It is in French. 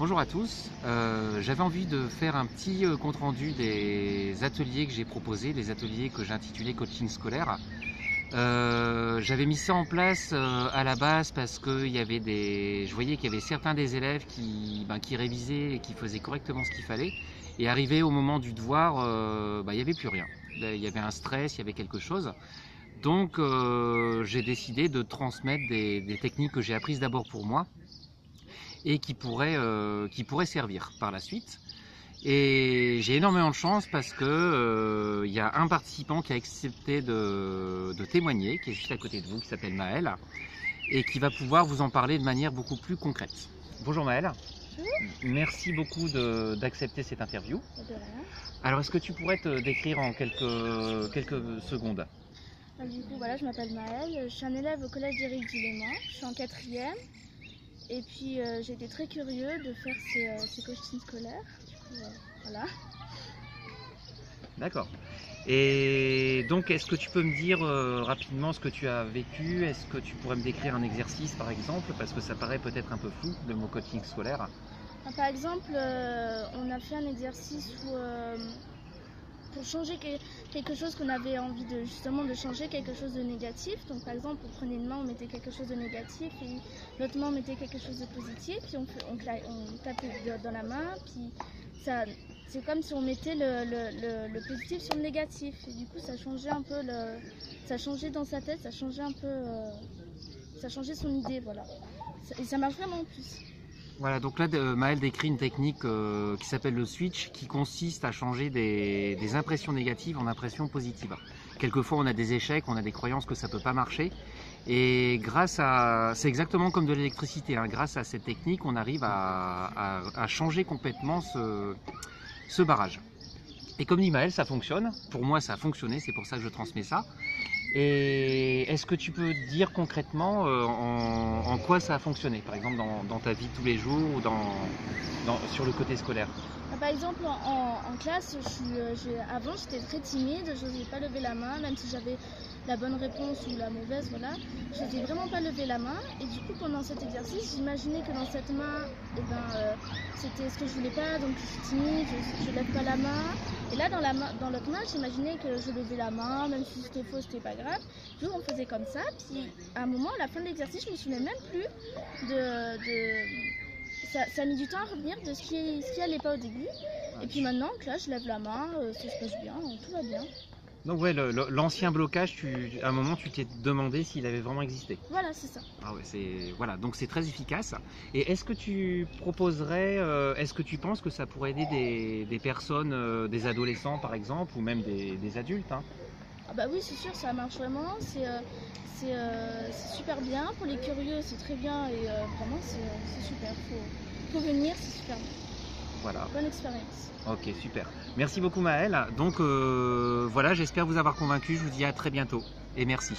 Bonjour à tous, j'avais envie de faire un petit compte-rendu des ateliers que j'ai proposés, des ateliers que j'ai intitulés coaching scolaire. J'avais mis ça en place à la base parce que je voyais qu'il y avait certains des élèves qui révisaient et qui faisaient correctement ce qu'il fallait, et arrivé au moment du devoir, il n'y avait plus rien. Il y avait un stress, il y avait quelque chose. Donc j'ai décidé de transmettre des techniques que j'ai apprises d'abord pour moi et qui pourraient servir par la suite. Et j'ai énormément de chance parce que y a un participant qui a accepté de témoigner, qui est juste à côté de vous, qui s'appelle Maël, et qui va pouvoir vous en parler de manière beaucoup plus concrète. Bonjour Maël. Merci beaucoup d'accepter cette interview. Alors, est-ce que tu pourrais te décrire en quelques secondes? Du coup, voilà, je m'appelle Maëlle, je suis un élève au collège d'Éric Duléman, je suis en 4e. Et puis j'ai été très curieux de faire ces coachings scolaires. Du coup, voilà. D'accord. Et donc, est-ce que tu peux me dire rapidement ce que tu as vécu? Est-ce que tu pourrais me décrire un exercice par exemple? Parce que ça paraît peut-être un peu flou, le mot coaching scolaire. Par exemple, on a fait un exercice où, pour changer quelque chose qu'on avait envie de changer quelque chose de négatif. Donc par exemple, on prenait une main, on mettait quelque chose de négatif, et l'autre main, on mettait quelque chose de positif, puis on tapait dans la main, puis c'est comme si on mettait le positif sur le négatif, et du coup ça changeait un peu ça changeait dans sa tête, ça changeait un peu, ça changeait son idée, voilà. Et ça marche vraiment en plus. Voilà, donc là Maël décrit une technique qui s'appelle le switch, qui consiste à changer des impressions négatives en impressions positives. Quelquefois on a des échecs, on a des croyances que ça ne peut pas marcher, et c'est exactement comme de l'électricité, hein. Grâce à cette technique on arrive à changer complètement ce barrage. Et comme dit Maël, ça fonctionne, pour moi ça a fonctionné, c'est pour ça que je transmets ça. Et est-ce que tu peux dire concrètement en quoi ça a fonctionné, par exemple dans ta vie de tous les jours ou sur le côté scolaire? Par exemple, en classe, avant j'étais très timide, je n'osais pas lever la main, même si j'avais la bonne réponse ou la mauvaise, voilà. Je n'osais vraiment pas lever la main, et du coup pendant cet exercice, j'imaginais que dans cette main, c'était ce que je voulais pas, donc je suis timide, je lève pas la main. Et là dans l'autre main, j'imaginais que je levais la main, même si c'était faux, c'était pas grave. Du coup on faisait comme ça, puis à un moment, à la fin de l'exercice, je me souvenais même plus ça a mis du temps à revenir de ce qui allait pas au début. Et puis maintenant, là, je lève la main, ça se passe bien, tout va bien. Donc ouais, l'ancien blocage, à un moment tu t'es demandé s'il avait vraiment existé. Voilà, c'est ça. Ah ouais, voilà, donc c'est très efficace. Et est-ce que tu proposerais, est-ce que tu penses que ça pourrait aider des personnes, des adolescents par exemple, ou même des adultes, hein? Ah bah oui, c'est sûr, ça marche vraiment, c'est super bien. Pour les curieux, c'est très bien, et vraiment, c'est super. Faut venir, c'est super bien. Voilà. Bonne expérience. Ok, super. Merci beaucoup Maël. Donc voilà, j'espère vous avoir convaincu. Je vous dis à très bientôt et merci.